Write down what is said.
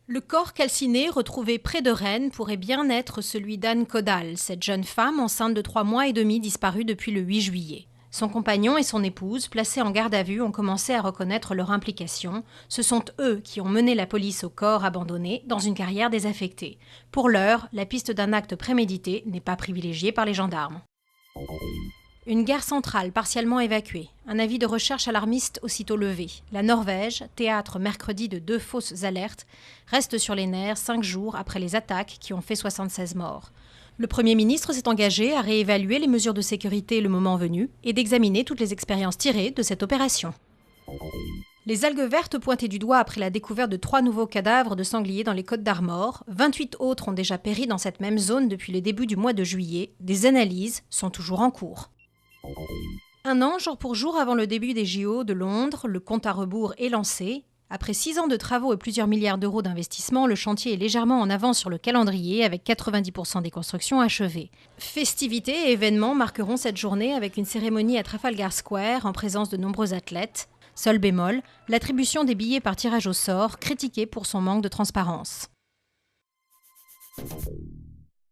Le corps calciné retrouvé près de Rennes pourrait bien être celui d'Anne Caudal, cette jeune femme enceinte de 3 mois et demi disparue depuis le 8 juillet. Son compagnon et son épouse, placés en garde à vue, ont commencé à reconnaître leur implication. Ce sont eux qui ont mené la police au corps abandonné dans une carrière désaffectée. Pour l'heure, la piste d'un acte prémédité n'est pas privilégiée par les gendarmes. Une gare centrale partiellement évacuée. Un avis de recherche alarmiste aussitôt levé. La Norvège, théâtre mercredi de 2 fausses alertes, reste sur les nerfs 5 jours après les attaques qui ont fait 76 morts. Le Premier ministre s'est engagé à réévaluer les mesures de sécurité le moment venu et d'examiner toutes les expériences tirées de cette opération. Les algues vertes pointées du doigt après la découverte de 3 nouveaux cadavres de sangliers dans les Côtes-d'Armor. 28 autres ont déjà péri dans cette même zone depuis le début du mois de juillet. Des analyses sont toujours en cours. Un an, jour pour jour avant le début des JO de Londres, le compte à rebours est lancé. Après 6 ans de travaux et plusieurs milliards d'euros d'investissement, le chantier est légèrement en avance sur le calendrier avec 90% des constructions achevées. Festivités et événements marqueront cette journée avec une cérémonie à Trafalgar Square en présence de nombreux athlètes. Seul bémol, l'attribution des billets par tirage au sort, critiquée pour son manque de transparence.